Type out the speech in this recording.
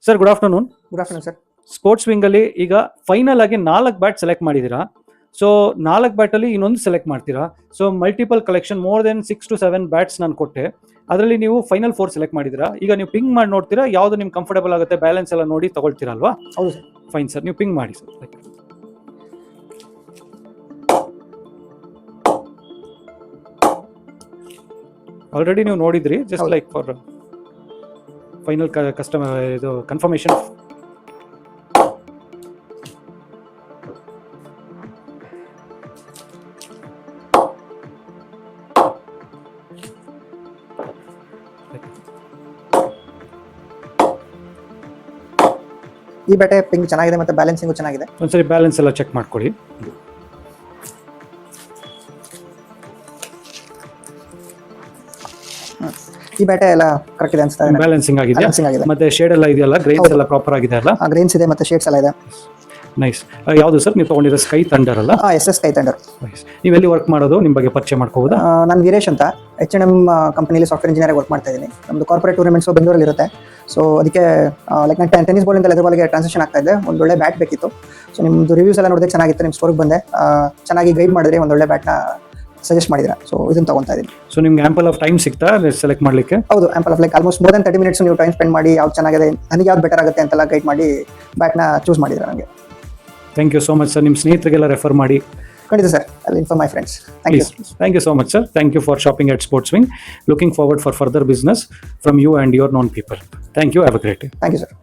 Sir good afternoon. Good afternoon sir. Sports ವಿಂಗಲ್ಲಿ ಈಗ final ಆಗಿ 4 ಬ್ಯಾಟ್ ಸೆಲೆಕ್ಟ್ ಮಾಡಿದ್ದೀರಾ. ಸೊ 4 ಬ್ಯಾಟಲ್ಲಿ ಇನ್ನೊಂದು ಸೆಲೆಕ್ಟ್ ಮಾಡ್ತೀರಾ. So multiple collection more than 6 to 7 bats ನಾನು ಕೊಟ್ಟೆ. ಅದರಲ್ಲಿ ನೀವು ಫೈನಲ್ 4 ಸೆಲೆಕ್ಟ್ ಮಾಡಿದ್ದೀರಾ. ಈಗ ನೀವು ಪಿಂಗ್ ಮಾಡಿ ನೋಡ್ತೀರಾ, ಯಾವುದು ನಿಮ್ಗೆ ಕಂಫರ್ಟಬಲ್ ಆಗುತ್ತೆ, ಬ್ಯಾಲೆನ್ಸ್ ಎಲ್ಲ ನೋಡಿ ತಗೊಳ್ತೀರಾ ಅಲ್ವಾ? ಹೌದು ಸರ್. ಫೈನ್ ಸರ್, ನೀವು ಪಿಂಗ್ ಮಾಡಿ ಸರ್. ಆಲ್ರೆಡಿ ನೀವು ನೋಡಿದ್ರಿ, ಜಸ್ಟ್ ಹೌದು. ಲೈಕ್ ಫಾರ್ ಫೈನಲ್ ಕಸ್ಟಮರ್ ಇದು ಕನ್ಫರ್ಮೇಷನ್. ಈ ಬ್ಯಾಟೆ ಪಿಂಗ್ ಚೆನ್ನಾಗಿದೆ ಮತ್ತೆ ಬ್ಯಾಲೆನ್ಸಿಂಗು ಚೆನ್ನಾಗಿದೆ. ಒಂದ್ಸರಿ ಬ್ಯಾಲೆನ್ಸ್ ಎಲ್ಲ ಚೆಕ್ ಮಾಡ್ಕೊಳ್ಳಿ. ಈ ಬ್ಯಾಟೆ ಎಲ್ಲ ಕರೆಕ್ಟ್ ಇದೆ ಅನ್ಸ್ತಾ ಇದೆ. ಬ್ಯಾಲೆನ್ಸಿಂಗ್ ಆಗಿದೆ, ಬ್ಯಾಲೆನ್ಸಿಂಗ್ ಆಗಿದೆ. ಮತ್ತೆ ಶೇಡ್ ಎಲ್ಲ ಇದೆಯಲ್ಲ, ಗ್ರೈನ್ಸ್ ಎಲ್ಲ ಪ್ರಾಪರ್ ಆಗಿದೆ ಅಲ್ಲ? ಗ್ರೇನ್ಸ್ ಇದೆ ಮತ್ತೆ ಶೇಡ್ಸ್ ಎಲ್ಲ ಇದೆ. ನೈಸ್. ಯಾವುದು ಸರ್ ನೀವು ತಗೊಂಡಿರೋ? ಸ್ಕೈ ಥಂಡರ್ ಅಲ್ಲ? SS sky thunder. ನೀವೆಲ್ಲಿ ವರ್ಕ್ ಮಾಡೋದು, ನಿಮ್ಮ ಬಗ್ಗೆ ಪರಿಚಯ ಮಾಡ್ಕೋಬೋದಾ? ನಾನು ವೀರೇಶ್ ಅಂತ H&M ಕಂಪನಿಲಿ ಸಾಫ್ಟ್ವೇರ್ ಇಂಜಿನಿಯರ್ ವರ್ಕ್ ಮಾಡ್ತಾ ಇದ್ದೀನಿ. ನಮ್ಮದು ಕಾರ್ಪೊರೇಟ್ ಟೂರ್ನಮೆಂಟ್ಸು ಬೆಂಗಳೂರಲ್ಲಿ ಇರುತ್ತೆ. ಸೊ ಅದಕ್ಕೆ ಲೈಕ್ ನಾನು ಟೆನ್ನಿಸ್ ಬಾಲಿಂದ ಲೆದರ್ ಬಾಲ್ಗೆ ಟ್ರಾನ್ಸಿಷನ್ ಆಗ್ತಾ ಇದ್ದೆ. ಒಂದು ಒಳ್ಳೆ ಬ್ಯಾಟ್ ಬೇಕಿತ್ತು. ಸೊ ನಿಮ್ಮದು ರಿವ್ಯೂಸ್ ಎಲ್ಲ ನೋಡಿದ್ರೆ ಚೆನ್ನಾಗಿತ್ತು. ನಿಮ್ಮ ಸ್ಟೋರ್ಗೆ ಬಂದೆ, ಚೆನ್ನಾಗಿ ಗೈಡ್ ಮಾಡಿದ್ರೆ ಒಂದು ಒಳ್ಳೆ ಬ್ಯಾಟ್ನ ಸಜೆಸ್ಟ್ ಮಾಡಿದ್ದೀರಾ. ಸೊ ಇದನ್ನು ತಗೊತಾ ಇದ್ದೀನಿ. ಸೊ ನಿಮ್ಗೆ ಆಂಪಲ್ ಆಫ್ ಟೈಮ್ ಸಿಗ್ತಾ ಸೆಲೆಕ್ಟ್ ಮಾಡಲಿಕ್ಕೆ? ಹೌದು, ample of like almost more than 30 minutes ನೀವು ಟೈಮ್ ಸ್ಪೆಂಡ್ ಮಾಡಿ ಯಾವ್ದು ಚೆನ್ನಾಗಿದೆ, ನನಗೆ ಯಾವ್ದು ಬೆಟರ್ ಆಗುತ್ತೆ ಅಂತೆಲ್ಲ ಗೈಡ್ ಮಾಡಿ ಬ್ಯಾಟ್ನ ಚೂಸ್ ಮಾಡಿದ್ರೆ ನನಗೆ. Thank you so much sir. ನಿಮ್ಮ ಸ್ನೇಹಿತರಿಗೆಲ್ಲ ರೆಫರ್ ಮಾಡಿ. ಖಂಡಿತ sir, I will inform my friends. Thank you. Thank you so much sir. Thank you for shopping at Sports Wing. Looking forward for further business from you and your known people. Thank you. Have a great day. Thank you sir.